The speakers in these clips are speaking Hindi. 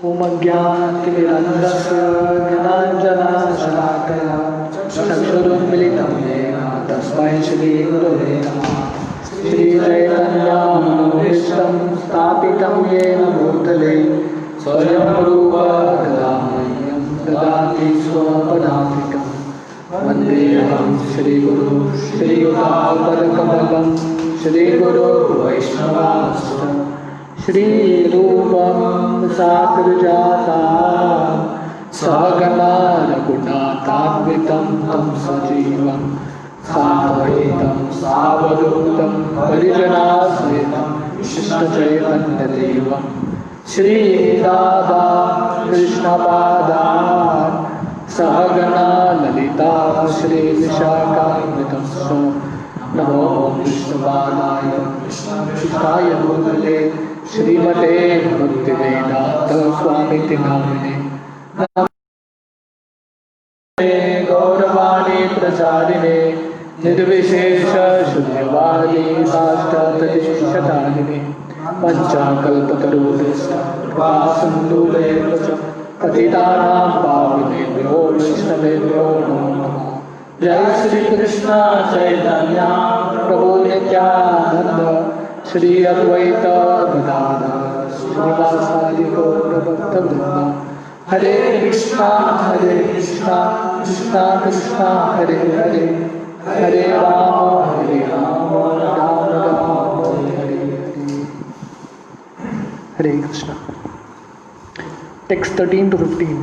ॐ अज्ञानतिमिरन्धस्य ज्ञानाञ्जनशलाकया चक्षुरुन्मिलितं येन तस्मै श्रीगुरवे नमः। श्रीचैतन्यमनोभीष्टं स्थापितं येन भूतले स्वयं रूप कदामह्यं ददाति स्वपदान्तिकं। वन्देऽहं श्रीगुरु श्रीयुतापदकमलं श्रीगुरुर्वैष्णवांश्च श्रीरूपं साग्रजातं सहगणा रघुनाथान्वितं तं सजीवं साद्वैतं सावधूतं परिजनासहितं शिष्टचैतन्यदेवं श्रीराधा कृष्णपादान् सहगणा ललिता श्रीविशाखान्वितं नमो विष्णुपादाय कृष्णाय भूतले श्रीमते भक्तिवेदांत स्वामिति नामिने गौरवाणी प्रचारिणे निर्विशेष शून्यवादी साष्टादशतारिणे पंचाकल्पतरुभ्यश्च कृपासिन्धुभ्येव च पतितानां पावनेभ्यो वैष्णवेभ्यो नमो नमः। जय श्री कृष्ण चैतन्य प्रभु नित्यानंद श्री अद्वैत गदाधर श्रीवासादि गौरभक्तवृंद। हरे कृष्णा कृष्णा कृष्णा हरे हरे हरे राम राम राम हरे हरे। हरे कृष्णा। Text 13 to 15।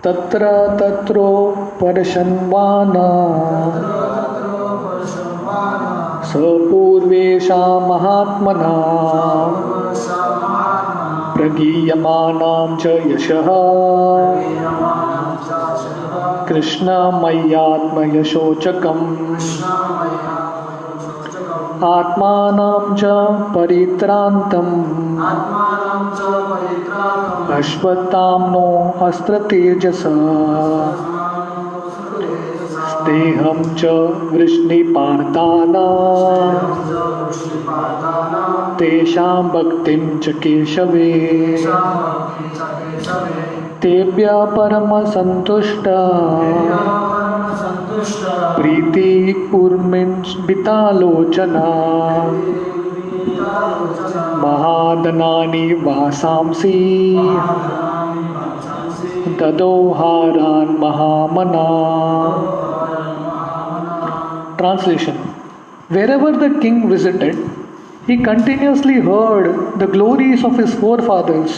तत्र तत्रोपरशन्वाना सपूर्वेषां महात्मना प्रगीयमानां च यशः कृष्णमय्यात्मयशोचकम् आत्मानां च परित्रान्तम् अश्वत्थाम्नो अस्त्रतेजसा स्नेहं च वृष्णिपार्थानां तेषां भक्तिं च केशवे तेभ्यः परमसन्तुष्टा प्रीतिपूर्मिन्बितालोचना महादनानि वासांसि ददोहारान् महामना। Translation. Wherever the king visited, he continuously heard the glories of his forefathers,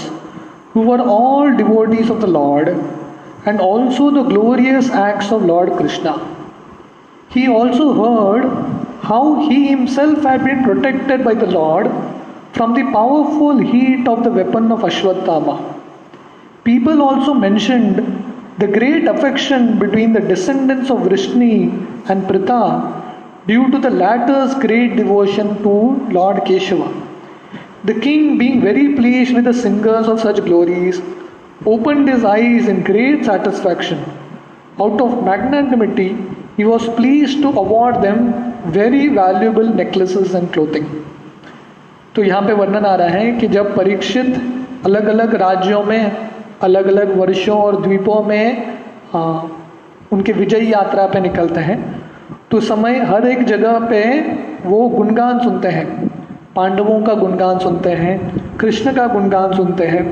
who were all devotees of the Lord, and also the glorious acts of Lord Krishna. He also heard how he himself had been protected by the Lord from the powerful heat of the weapon of Ashwatthama. People also mentioned the great affection between the descendants of Vrishni and Pritha due to the latter's great devotion to Lord Keshava. The king, being very pleased with the singers of such glories, opened his eyes in great satisfaction. Out of magnanimity, he was pleased to award them very valuable necklaces and clothing. तो यहाँ पे वर्णन आ रहा है कि जब परीक्षित अलग अलग राज्यों में अलग अलग वर्षों और द्वीपों में उनके विजय यात्रा पे निकलते हैं तो समय हर एक जगह पे वो गुणगान सुनते हैं। पांडवों का गुणगान सुनते हैं, कृष्ण का गुणगान सुनते हैं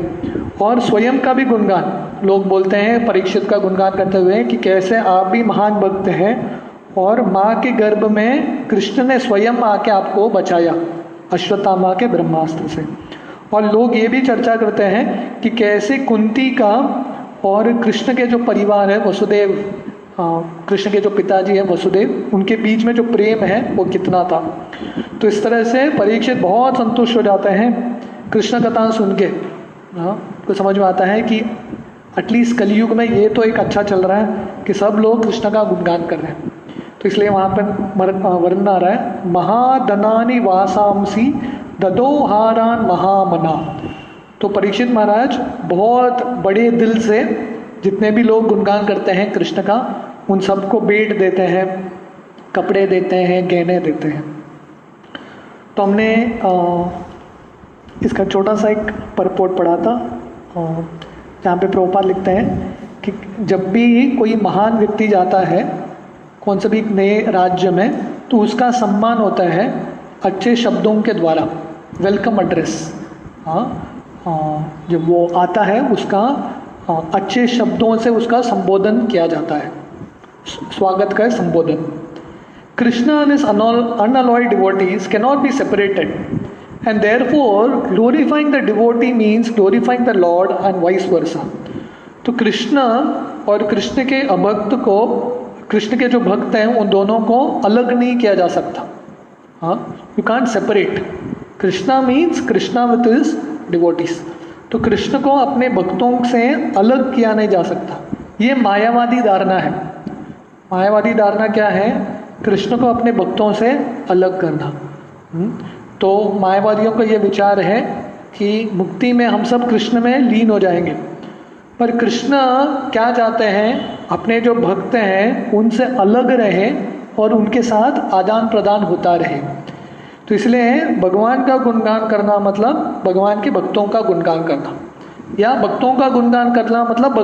और स्वयं का भी गुणगान। लोग बोलते हैं परीक्षित का गुणगान करते हुए कि कैसे आप भी महान भक्त हैं और माँ के गर्भ में कृष्ण ने स्वयं आके आपको बचाया अश्वत्थामा के ब्रह्मास्त्र से। और लोग ये भी चर्चा करते हैं कि कैसे कुंती का और कृष्ण के जो परिवार है वसुदेव, कृष्ण के जो पिताजी हैं वसुदेव, उनके बीच में जो प्रेम है वो कितना था। तो इस तरह से परीक्षित बहुत संतुष्ट हो जाते हैं कृष्ण कथा सुन के। तो समझ में आता है कि एटलीस्ट कलयुग में ये तो एक अच्छा चल रहा है कि सब लोग कृष्ण का गुणगान कर रहे हैं। तो इसलिए वहाँ पर वर्णन आ रहा है महादनानि वासांसी ददोहारान महामना। तो परीक्षित महाराज बहुत बड़े दिल से जितने भी लोग गुणगान करते हैं कृष्ण का उन सबको भेंट देते हैं, कपड़े देते हैं, गहने देते हैं। तो हमने इसका छोटा सा एक परपोर्ट पढ़ा था जहाँ पे प्रभुपाद लिखते हैं कि जब भी कोई महान व्यक्ति जाता है कौन से भी नए राज्य में, तो उसका सम्मान होता है अच्छे शब्दों के द्वारा, वेलकम एड्रेस। जब वो आता है उसका अच्छे शब्दों से उसका संबोधन किया जाता है, स्वागत का संबोधन। Krishna and his unalloyed devotees cannot be separated, and therefore glorifying the devotee means glorifying the Lord and vice versa. तो कृष्ण और कृष्ण के अभक्त को, कृष्ण के जो भक्त हैं उन दोनों को अलग नहीं किया जा सकता। You can't separate. Krishna means Krishna with his devotees. तो कृष्ण को अपने भक्तों से अलग किया नहीं जा सकता। ये मायावादी धारणा है। मायावादी धारणा क्या है? कृष्ण को अपने भक्तों से अलग करना। तो मायावादियों का ये विचार है कि मुक्ति में हम सब कृष्ण में लीन हो जाएंगे, पर कृष्ण क्या चाहते हैं? अपने जो भक्त हैं उनसे अलग रहे और उनके साथ आदान प्रदान होता रहे। तो इसलिए भगवान का गुणगान करना मतलब भगवान के भक्तों का गुणगान करना, या भक्तों का गुणगान करना मतलब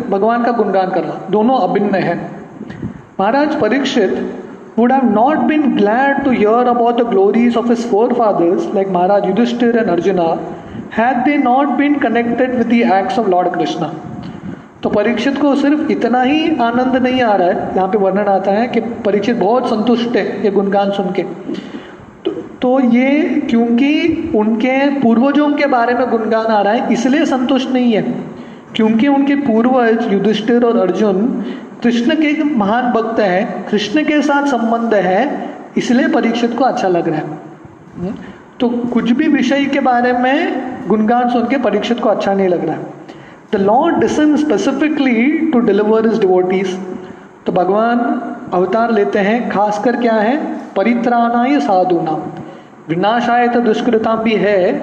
भगवान का गुणगान करना, दोनों अभिन्न है। Maharaj Parikshit would have not been glad to hear about the glories of his forefathers like Maharaj Yudhishthir and Arjuna had they not been connected with the acts of Lord Krishna. तो परीक्षित को सिर्फ इतना ही आनंद नहीं आ रहा है, यहाँ पे वर्णन आता है कि परीक्षित बहुत संतुष्ट है ये गुणगान सुन के। तो ये क्योंकि उनके पूर्वजों के बारे में गुणगान आ रहा है इसलिए संतुष्ट नहीं है, क्योंकि उनके पूर्वज युधिष्ठिर और अर्जुन कृष्ण के महान भक्त हैं, कृष्ण के साथ संबंध है, इसलिए परीक्षित को अच्छा लग रहा है। तो कुछ भी विषय के बारे में गुणगान सुन के परीक्षित को अच्छा नहीं लग रहा है। The lord descends specifically to deliver his devotees. तो भगवान अवतार लेते हैं, खासकर क्या है? परित्राणाय साधूनाम, विनाशाय तो दुष्कृताम भी है,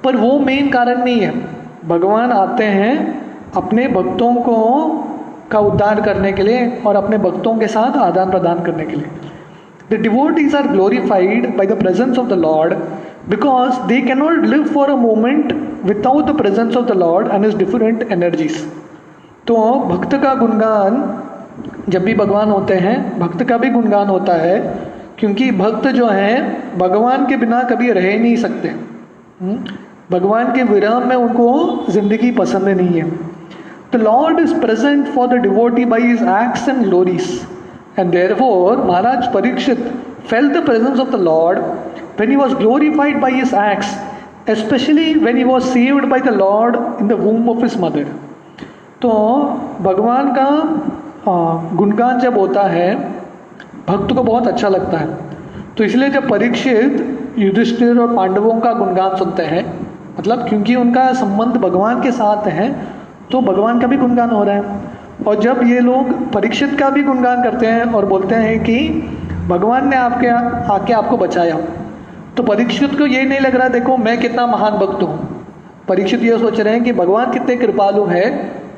पर वो मेन कारण नहीं है। भगवान आते हैं अपने भक्तों को का उद्धार करने के लिए और अपने भक्तों के साथ आदान प्रदान करने के लिए। The devotees are glorified by the presence of the lord because they can not live for a moment without the presence of the lord and his different energies. तो भक्त का गुणगान जब भी भगवान होते हैं, भक्त का भी गुणगान होता है, क्योंकि भक्त जो हैं भगवान के बिना कभी रह नहीं सकते। भगवान के विरह में उनको जिंदगी पसंद नहीं है। The Lord is present for the devotee by his acts and glories, and therefore Maharaj Parikshit felt the presence of the Lord when he was glorified by his acts, especially when he was saved by the Lord in the womb of his mother. तो भगवान का गुणगान जब होता है भक्त को बहुत अच्छा लगता है। तो इसलिए जब परीक्षित युधिष्ठिर और पांडवों का गुणगान सुनते हैं, मतलब क्योंकि उनका संबंध भगवान के साथ है, तो भगवान का भी गुणगान हो रहा है। और जब ये लोग परीक्षित का भी गुणगान करते हैं और बोलते हैं कि भगवान ने आके आपको बचाया, तो परीक्षित को ये नहीं लग रहा देखो मैं कितना महान भक्त हूँ। परीक्षित ये सोच रहे हैं कि भगवान कितने कृपालु है,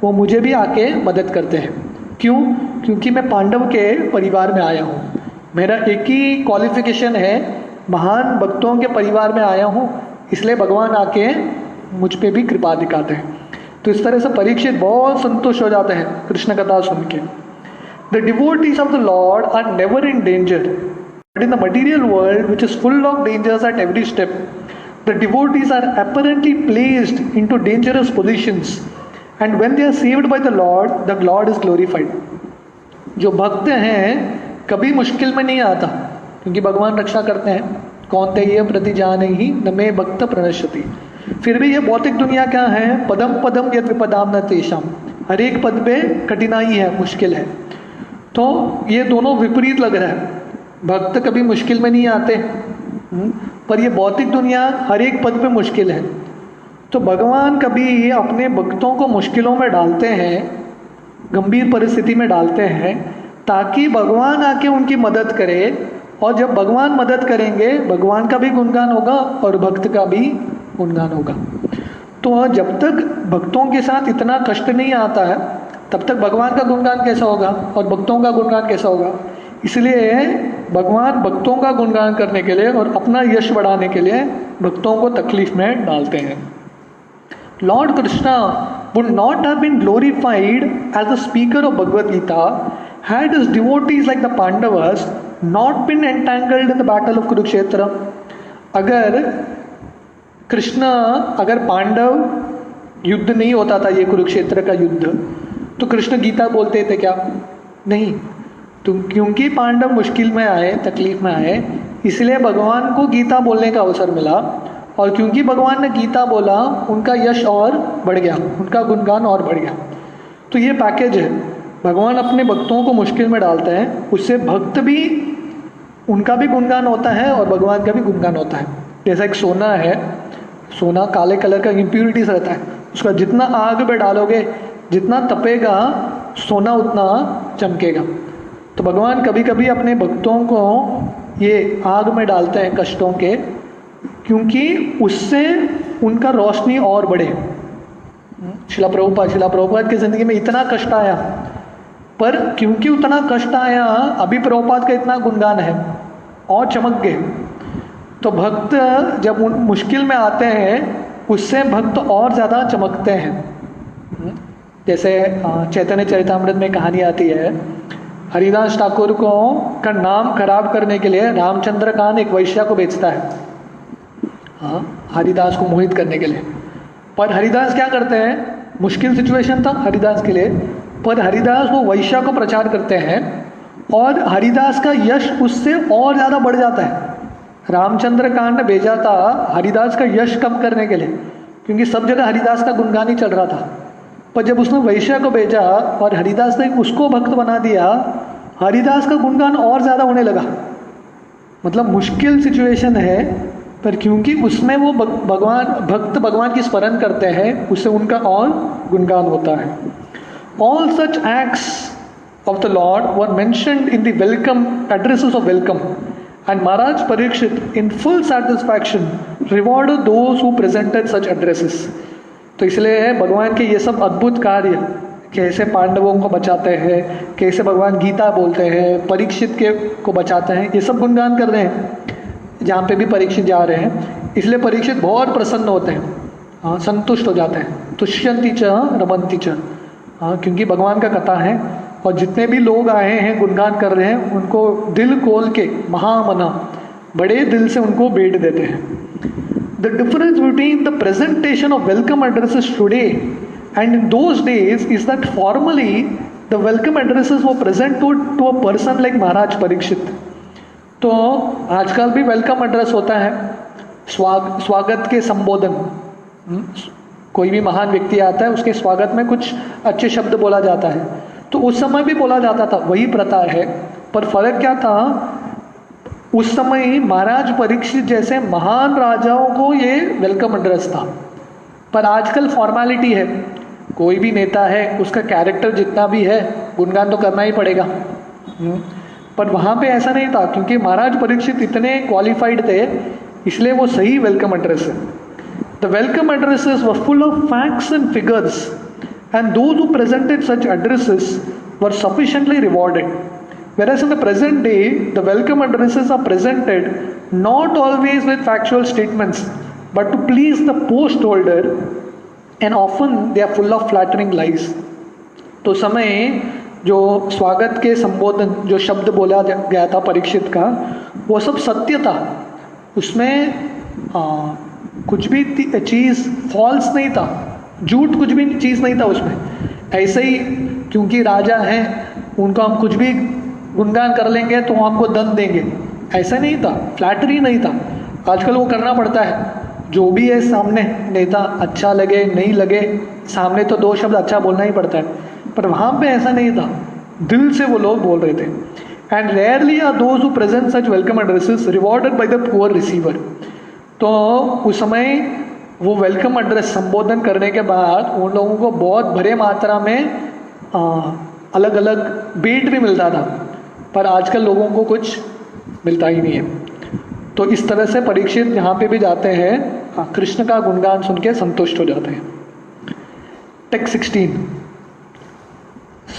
वो मुझे भी आके मदद करते हैं। क्यों? क्योंकि मैं पांडव के परिवार में आया हूँ, मेरा एक ही क्वालिफिकेशन है, महान भक्तों के परिवार में आया हूँ, इसलिए भगवान आके मुझ पे भी कृपा दिखाते हैं। तो इस तरह से परीक्षित बहुत संतुष्ट हो जाते हैं कृष्ण कथा सुन के। The devotees of the lord are never in danger, but in the material world which is full of dangers at every step, the devotees are apparently placed in to dangerous positions, and when they are saved by the lord is glorified. जो भक्त हैं कभी मुश्किल में नहीं आता, क्योंकि भगवान रक्षा करते हैं। कौन ते ये प्रति जाने ही न मे भक्त प्रणश्यति। फिर भी ये भौतिक दुनिया क्या है? पदम पदम यद विपदाम न तेषाम, हर एक पद पे कठिनाई है, मुश्किल है। तो ये दोनों विपरीत लग रहा है। भक्त कभी मुश्किल में नहीं आते, पर ये भौतिक दुनिया हर एक पद पे मुश्किल है। तो भगवान कभी अपने भक्तों को मुश्किलों में डालते हैं, गंभीर परिस्थिति में डालते हैं, ताकि भगवान आके उनकी मदद करे। और जब भगवान मदद करेंगे, भगवान का भी गुणगान होगा और भक्त का भी गुणगान होगा। तो जब तक भक्तों के साथ इतना कष्ट नहीं आता है, तब तक भगवान का गुणगान कैसा होगा और भक्तों का गुणगान कैसा होगा? इसलिए भगवान भक्तों का गुणगान करने के लिए और अपना यश बढ़ाने के लिए भक्तों को तकलीफ में डालते हैं। Lord Krishna would not have been glorified as the speaker of Bhagavad Gita had his devotees like the Pandavas not been entangled in the battle of Kurukshetra. अगर पांडव युद्ध नहीं होता था, ये कुरुक्षेत्र का युद्ध, तो कृष्ण गीता बोलते थे क्या? नहीं। तो क्योंकि पांडव मुश्किल में आए, तकलीफ में आए, इसलिए भगवान को गीता बोलने का अवसर मिला, और क्योंकि भगवान ने गीता बोला, उनका यश और बढ़ गया, उनका गुणगान और बढ़ गया। तो ये पैकेज है, भगवान अपने भक्तों को मुश्किल में डालते हैं, उससे भक्त भी, उनका भी गुणगान होता है और भगवान का भी गुणगान होता है। जैसा एक सोना है, सोना काले कलर का इम्प्यूरिटीज रहता है, उसका जितना आग में डालोगे, जितना तपेगा, सोना उतना चमकेगा। तो भगवान कभी कभी अपने भक्तों को ये आग में डालते हैं कष्टों के, क्योंकि उससे उनका रोशनी और बढ़े। शिला प्रभुपाद की ज़िंदगी में इतना कष्ट आया, पर क्योंकि उतना कष्ट आया, अभी प्रभुपाद का इतना गुणगान है और चमक गए। तो भक्त जब मुश्किल में आते हैं, उससे भक्त और ज़्यादा चमकते हैं। जैसे चैतन्य चरितामृत में कहानी आती है, हरिदास ठाकुर को का नाम खराब करने के लिए रामचंद्र कान एक वैश्या को बेचता है, हरिदास को मोहित करने के लिए। पर हरिदास क्या करते हैं, मुश्किल सिचुएशन था हरिदास के लिए, पर हरिदास वो वैश्या को प्रचार करते हैं और हरिदास का यश उससे और ज़्यादा बढ़ जाता है। रामचंद्र कान ने भेजा था हरिदास का यश कम करने के लिए, क्योंकि सब जगह हरिदास का गुणगान ही चल रहा था। पर जब उसने वैश्या को भेजा और हरिदास ने उसको भक्त बना दिया, हरिदास का गुणगान और ज़्यादा होने लगा। मतलब मुश्किल सिचुएशन है, पर क्योंकि उसमें वो भक्त भगवान की स्मरण करते हैं, उससे उनका और गुणगान होता है। All such acts of the Lord were mentioned in the welcome addresses of welcome, and Maharaj Parikshit in full satisfaction rewarded those who presented such addresses. तो इसलिए भगवान के ये सब अद्भुत कार्य, कैसे पांडवों को बचाते हैं, कैसे भगवान गीता बोलते हैं, परीक्षित के को बचाते हैं, ये सब गुणगान कर रहे हैं जहाँ पे भी परीक्षित जा रहे हैं। इसलिए परीक्षित बहुत प्रसन्न होते हैं, संतुष्ट हो जाते हैं। तुष्यंती च रमंती च, क्योंकि भगवान का कथा है, और जितने भी लोग आए हैं गुणगान कर रहे हैं, उनको दिल खोल के महामना बड़े दिल से उनको भेंट देते हैं। The difference between the presentation of welcome addresses today and in those days is that formerly the welcome addresses वो present to a person like Maharaj Parikshit. तो आजकल भी वेलकम एड्रेस होता है, स्वागत के संबोधन, कोई भी महान व्यक्ति आता है, उसके स्वागत में कुछ अच्छे शब्द बोला जाता है। तो उस समय भी बोला जाता था, वही प्रथा है, पर फर्क क्या था, उस समय महाराज परीक्षित जैसे महान राजाओं को ये वेलकम एड्रेस था। पर आजकल फॉर्मेलिटी है, कोई भी नेता है, उसका कैरेक्टर जितना भी है, गुणगान तो करना ही पड़ेगा। पर वहाँ पे ऐसा नहीं था, क्योंकि महाराज परीक्षित इतने क्वालिफाइड थे, इसलिए वो सही वेलकम एड्रेस है। The welcome addresses were full of facts and figures, and those who presented such addresses were sufficiently rewarded. Whereas in the present day, the welcome addresses are presented not always with factual statements, but to please the post holder, and often they are full of flattering lies. तो समय जो स्वागत के संबोधन, जो शब्द बोला गया था परीक्षित का, वो सब सत्य था, उसमें कुछ भी चीज़ फॉल्स नहीं था, झूठ कुछ भी चीज़ नहीं था उसमें। ऐसे ही क्योंकि राजा हैं, उनको हम कुछ भी गुणगान कर लेंगे तो हमको दंड देंगे, ऐसा नहीं था, फ्लैटरी नहीं था। आजकल वो करना पड़ता है, जो भी है सामने नेता, अच्छा लगे नहीं लगे, सामने तो दो शब्द अच्छा बोलना ही पड़ता है, पर वहाँ पे ऐसा नहीं था, दिल से वो लोग बोल रहे थे। And rarely are those who present such welcome addresses rewarded by the poor receiver. तो उस समय वो वेलकम एड्रेस संबोधन करने के बाद उन लोगों को बहुत बड़े मात्रा में अलग अलग भेंट भी मिलता था, पर आजकल लोगों को कुछ मिलता ही नहीं है। तो इस तरह से परीक्षित जहाँ पे भी जाते हैं, कृष्ण का गुणगान सुन के संतुष्ट हो जाते हैं। टेक्स्ट 16,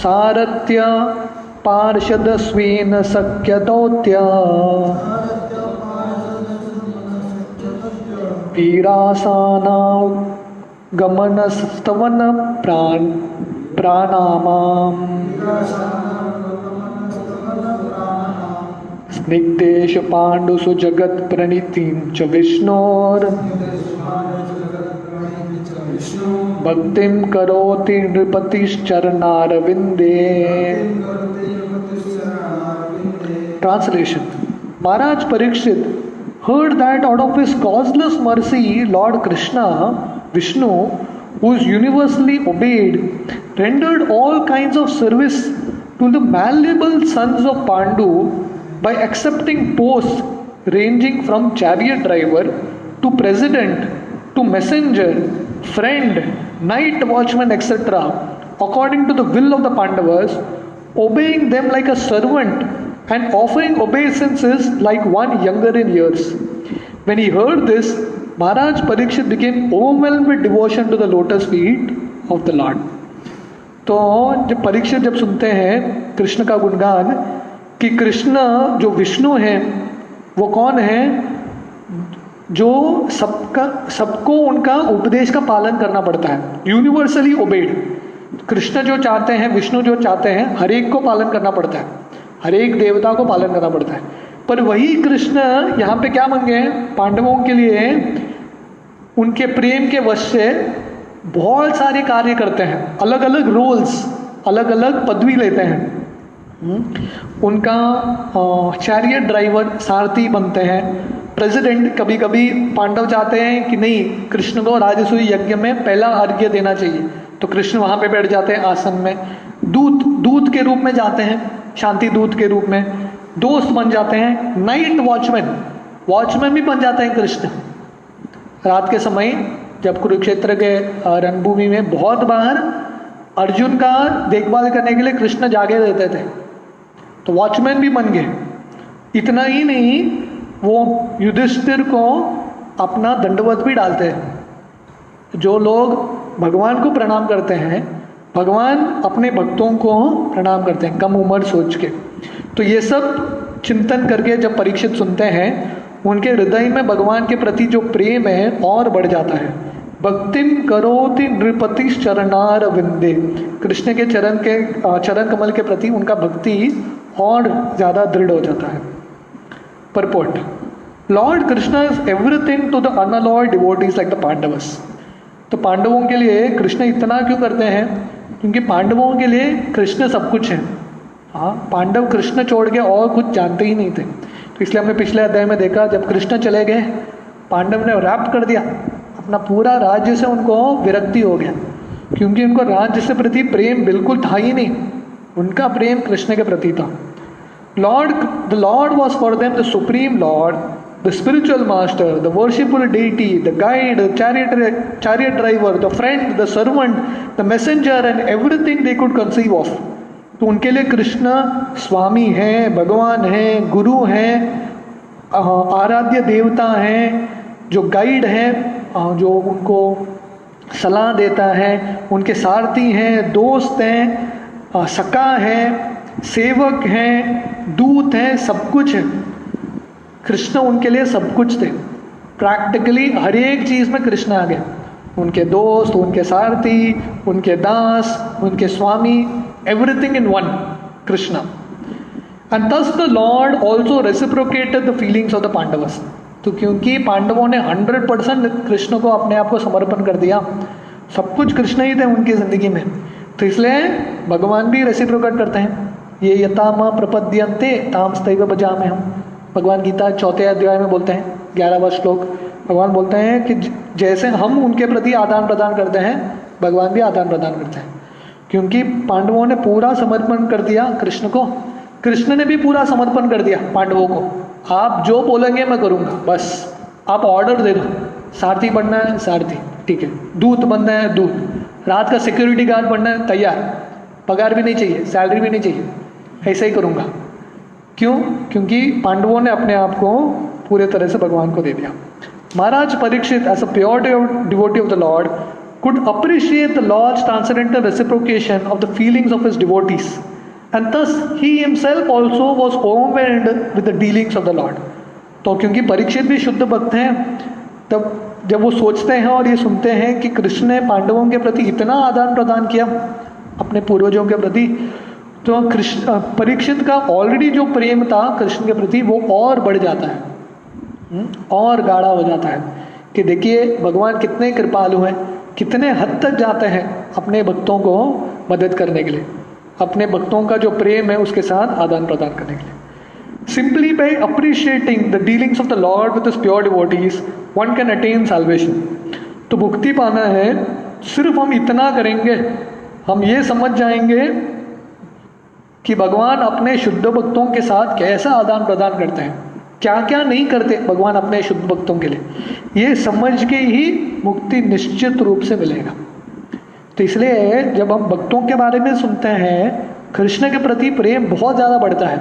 सारथ्य पार्षद स्वेन सख्य दौत्य वीरासाना गमनस्तवन प्राणामाम स्निग्धेश पांडुसु जगत प्रणीतिं च विष्णोर भक्तिं करोति नृपतिश्चरणारविंदे। Translation. Maharaj Parikshit heard that out of his causeless mercy, Lord Krishna, Vishnu, who is universally obeyed, rendered all kinds of service to the malleable sons of Pandu by accepting posts ranging from chariot driver to president to messenger, friend, night watchman, etc., according to the will of the Pandavas, obeying them like a servant and offering obeisances like one younger in years. When he heard this, Maharaj Parikshit became overwhelmed with devotion to the lotus feet of the Lord. तो जब परीक्षित जब सुनते हैं कृष्ण का गुणगान कि कृष्ण जो विष्णु हैं वो कौन है, जो सबको उनका उपदेश का पालन करना पड़ता है, यूनिवर्सली ओबेड। कृष्ण जो चाहते हैं, विष्णु जो चाहते हैं, हर एक को पालन करना पड़ता है, हर एक देवता को पालन करना पड़ता है। पर वही कृष्ण यहाँ पे क्या मांगे, पांडवों के लिए उनके प्रेम के वश से बहुत सारे कार्य करते हैं, अलग अलग रोल्स, अलग अलग पदवी लेते हैं। उनका चैरियट ड्राइवर, सारथी बनते हैं, प्रेसिडेंट। कभी कभी पांडव चाहते हैं कि नहीं, कृष्ण को राजसूय यज्ञ में पहला अर्घ्य देना चाहिए, तो कृष्ण वहाँ पे बैठ जाते हैं आसन में। दूत के रूप में जाते हैं, शांति दूत के रूप में। दोस्त बन जाते हैं, नाइट वॉचमैन भी बन जाते हैं कृष्ण। रात के समय जब कुरुक्षेत्र के रणभूमि में बहुत बार अर्जुन का देखभाल करने के लिए कृष्ण जागे रहते थे, तो वॉचमैन भी बन गए। इतना ही नहीं, वो युधिष्ठिर को अपना दंडवत भी डालते हैं। जो लोग भगवान को प्रणाम करते हैं, भगवान अपने भक्तों को प्रणाम करते हैं कम उम्र सोच के। तो ये सब चिंतन करके जब परीक्षित सुनते हैं, उनके हृदय में भगवान के प्रति जो प्रेम है और बढ़ जाता है। भक्तिम करोति नृपतिश्चरणार विंदे, कृष्ण के चरण कमल के प्रति उनका भक्ति और ज़्यादा दृढ़ हो जाता है। Purport: lord Krishna is everything to the unalloyed devotees like the Pandavas. तो पांडवों के लिए कृष्ण इतना क्यों करते हैं? क्योंकि पांडवों के लिए कृष्ण सब कुछ है। हाँ, पांडव कृष्ण छोड़ के और कुछ जानते ही नहीं थे। तो इसलिए हमने पिछले अध्याय में देखा, जब कृष्ण चले गए, पांडव ने रैप्ट कर दिया अपना पूरा राज्य से, उनको विरक्ति हो गया, क्योंकि उनको राज्य से प्रति प्रेम बिल्कुल था ही नहीं। उनका प्रेम कृष्ण के प्रति था। The Lord was for them the supreme Lord, the spiritual master, the worshipful deity, the guide, the chariot driver, the friend, the servant, the messenger and everything they could conceive of. तो उनके लिए कृष्ण स्वामी हैं, भगवान हैं, गुरु हैं, आराध्य देवता हैं, जो गाइड हैं, जो उनको सलाह देता है, उनके सारथी हैं, दोस्त हैं, सखा हैं, सेवक हैं, दूत हैं, सब कुछ है। कृष्ण उनके लिए सब कुछ थे। प्रैक्टिकली हर एक चीज़ में कृष्ण आ गया। उनके दोस्त, उनके सारथी, उनके दास, उनके स्वामी, everything in one, Krishna. And thus the Lord also reciprocated the feelings of the Pandavas. तो क्योंकि पांडवों ने 100% कृष्ण को अपने आप को समर्पण कर दिया, सब कुछ कृष्ण ही थे उनकी ज़िंदगी में, तो इसलिए भगवान भी रेसिप्रोकेट करते हैं। ये यथा मां प्रपद्यन्ते तामस्तैव भजामि हम, भगवान गीता 4 अध्याय में बोलते हैं, 11वां श्लोक। भगवान बोलते हैं कि जैसे हम उनके प्रति आदान प्रदान करते हैं, भगवान भी आदान प्रदान करते हैं। क्योंकि पांडवों ने पूरा समर्पण कर दिया कृष्ण को, कृष्ण ने भी पूरा समर्पण कर दिया पांडवों को। आप जो बोलेंगे मैं करूँगा, बस आप ऑर्डर दे दो। सारथी बनना है सारथी, ठीक है। दूत बनना है दूत, रात का सिक्योरिटी गार्ड बनना है तैयार, पगार भी नहीं चाहिए, सैलरी भी नहीं चाहिए, ऐसा ही करूँगा। क्यों? क्योंकि पांडवों ने अपने आप को पूरे तरह से भगवान को दे दिया। Maharaj Parikshit, as a pure devotee of the lord, could appreciate the Lord's transcendental reciprocation of the feelings of his devotees, and thus he himself also was overwhelmed with the dealings of the Lord. तो क्योंकि परीक्षित भी शुद्ध भक्त हैं, तब जब वो सोचते हैं और ये सुनते हैं कि कृष्ण ने पांडवों के प्रति इतना आदान प्रदान किया अपने पूर्वजों के प्रति, तो कृष्ण परीक्षित का ऑलरेडी जो प्रेम था कृष्ण के प्रति वो और बढ़ जाता है, और गाढ़ा हो जाता है कि देखिए भगवान कितने कृपालु हैं, कितने हद तक जाते हैं अपने भक्तों को मदद करने के लिए, अपने भक्तों का जो प्रेम है उसके साथ आदान प्रदान करने के लिए। Simply by appreciating the dealings of the Lord with his pure devotees, one can attain salvation. तो मुक्ति पाना है सिर्फ हम इतना करेंगे, हम ये समझ जाएंगे कि भगवान अपने शुद्ध भक्तों के साथ कैसा आदान प्रदान करते हैं, क्या क्या नहीं करते भगवान अपने शुद्ध भक्तों के लिए, ये समझ के ही मुक्ति निश्चित रूप से मिलेगा। तो इसलिए जब हम भक्तों के बारे में सुनते हैं कृष्ण के प्रति प्रेम बहुत ज़्यादा बढ़ता है,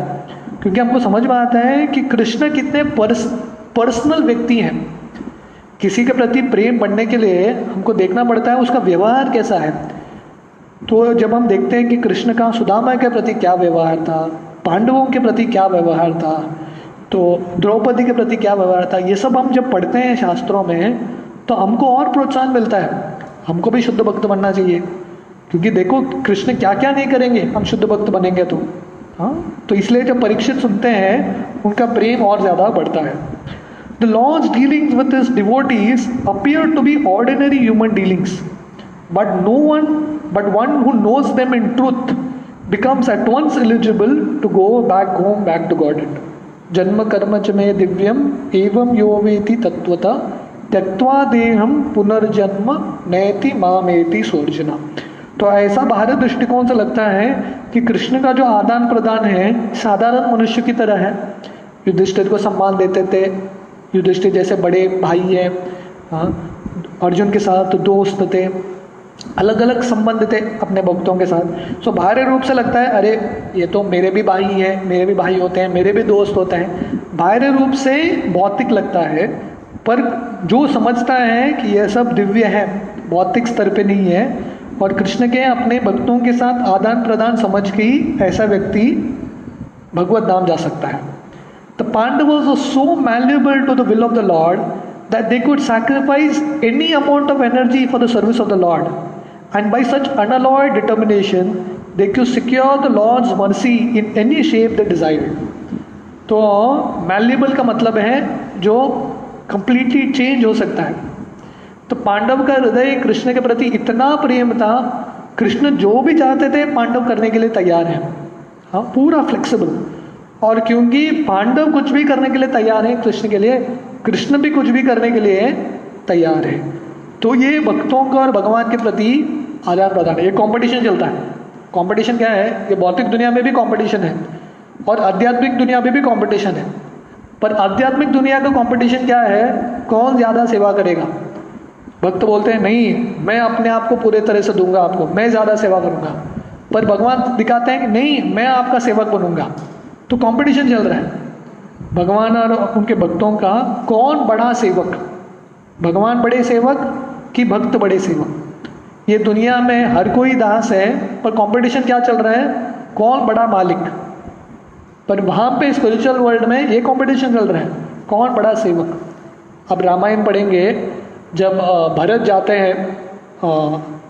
क्योंकि हमको समझ में आता है कि कृष्ण कितने पर्सनल व्यक्ति हैं। किसी के प्रति प्रेम बढ़ने के लिए हमको देखना पड़ता है उसका व्यवहार कैसा है। तो जब हम देखते हैं कि कृष्ण का सुदामा के प्रति क्या व्यवहार था, पांडवों के प्रति क्या व्यवहार था, तो द्रौपदी के प्रति क्या व्यवहार था, ये सब हम जब पढ़ते हैं शास्त्रों में तो हमको और प्रोत्साहन मिलता है, हमको भी शुद्ध भक्त बनना चाहिए। क्योंकि देखो कृष्ण क्या क्या नहीं करेंगे हम शुद्ध भक्त बनेंगे तो। हाँ, तो इसलिए जब परीक्षित सुनते हैं उनका प्रेम और ज़्यादा बढ़ता है। The lord's dealings with his devotees appear to be ordinary human dealings, but one who knows them in truth becomes at once eligible to go back home, back to Godhead. जन्म कर्म च मे दिव्यम एवं यो वेति तत्वता त्यक्त्वा देहम पुनर्जन्म नयति मामेति सोर्जना। तो ऐसा बाहरी दृष्टिकोण से लगता है कि कृष्ण का जो आदान प्रदान है साधारण मनुष्य की तरह है। युधिष्ठिर को सम्मान देते थे, युधिष्ठिर जैसे बड़े भाई हैं, अर्जुन के साथ दोस्त थे, अलग अलग संबंध थे अपने भक्तों के साथ। सो बाहरी रूप से लगता है अरे ये तो मेरे भी भाई हैं, मेरे भी भाई होते हैं, मेरे भी दोस्त होते हैं, बाहरी रूप से भौतिक लगता है। पर जो समझता है कि यह सब दिव्य है, भौतिक स्तर पे नहीं है, और कृष्ण के अपने भक्तों के साथ आदान प्रदान समझ के ही ऐसा व्यक्ति भगवत धाम जा सकता है। The Pandavas were so malleable to the will of the lord that they could sacrifice any amount of energy for the service of the Lord, and by such unalloyed determination they could secure the Lord's mercy in any shape they desired. तो malleable का मतलब है जो completely change हो सकता है। तो पांडव का हृदय कृष्ण के प्रति इतना प्रेम था, कृष्ण जो भी चाहते थे पांडव करने के लिए तैयार हैं। हाँ, पूरा फ्लेक्सिबल। और क्योंकि पांडव कुछ भी करने के लिए तैयार हैं कृष्ण के लिए, कृष्ण भी कुछ भी करने के लिए तैयार है। तो ये भक्तों का और भगवान के प्रति आदान प्रदान है। ये कंपटीशन चलता है। कंपटीशन क्या है? ये भौतिक दुनिया में भी कंपटीशन है और आध्यात्मिक दुनिया में भी कंपटीशन है। पर आध्यात्मिक दुनिया का कंपटीशन क्या है? कौन ज़्यादा सेवा करेगा। भक्त बोलते हैं नहीं, मैं अपने आप को पूरे तरह से दूंगा आपको, मैं ज़्यादा सेवा करूंगा। पर भगवान दिखाते हैं कि नहीं, मैं आपका सेवक बनूंगा। तो कंपटीशन चल रहा है भगवान और उनके भक्तों का, कौन बड़ा सेवक, भगवान बड़े सेवक कि भक्त बड़े सेवक। ये दुनिया में हर कोई दास है, पर कंपटीशन क्या चल रहा है? कौन बड़ा मालिक। पर वहाँ पे स्पिरिचुअल वर्ल्ड में ये कंपटीशन चल रहा है, कौन बड़ा सेवक। अब रामायण पढ़ेंगे, जब भरत जाते हैं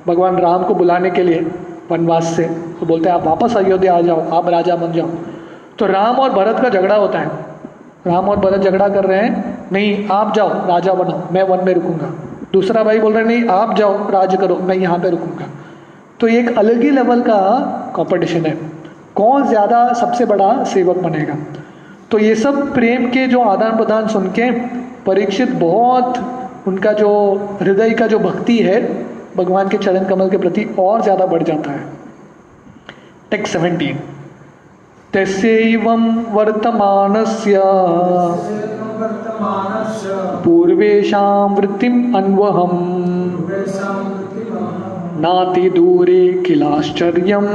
भगवान राम को बुलाने के लिए वनवास से, तो बोलते हैं आप वापस अयोध्या आ जाओ, आप राजा बन जाओ। तो राम और भरत का झगड़ा होता है, राम और भरत झगड़ा कर रहे हैं, नहीं आप जाओ राजा बनो, मैं वन में रुकूंगा। दूसरा भाई बोल रहे हैं नहीं आप जाओ राज करो, मैं यहाँ पे रुकूंगा। तो एक अलग ही लेवल का कंपटीशन है, कौन ज़्यादा सबसे बड़ा सेवक बनेगा। तो ये सब प्रेम के जो आदान प्रदान सुन के परीक्षित बहुत, उनका जो हृदय का जो भक्ति है भगवान के चरण कमल के प्रति और ज़्यादा बढ़ जाता है। टेक्स्ट 17 तस्यैवं वर्तमानस्य पूर्वेषां वृत्तिम् अन्वहम् नाति दूरे किलाश्चर्यम्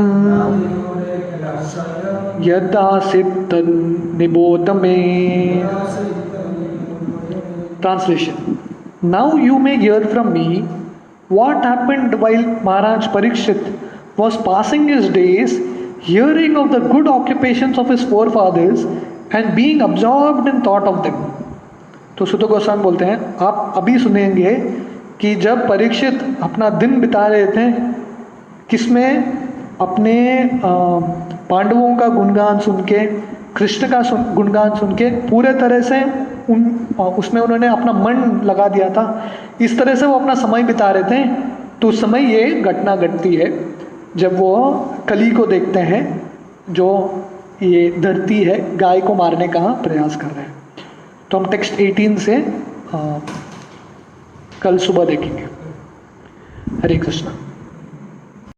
यदासीत् तन्निबोध मे। Translation: Now you may hear from me what happened while Maharaj Parikshit was passing his days hearing of the good occupations of his forefathers and being absorbed in thought of them. तो सुत गोस्वामी बोलते हैं आप अभी सुनेंगे कि जब परीक्षित अपना दिन बिता रहे थे किसमें, अपने पांडवों का गुणगान सुन के, कृष्ण का गुणगान सुन के पूरे तरह से उसमें उन्होंने अपना मन लगा दिया था, इस तरह से वो अपना समय बिता रहे थे। तो उस समय ये घटना घटती है जब वो कली को देखते हैं जो ये धरती है गाय को मारने का प्रयास कर रहे हैं। तो हम टेक्स्ट 18 से कल सुबह देखेंगे। हरे कृष्णा।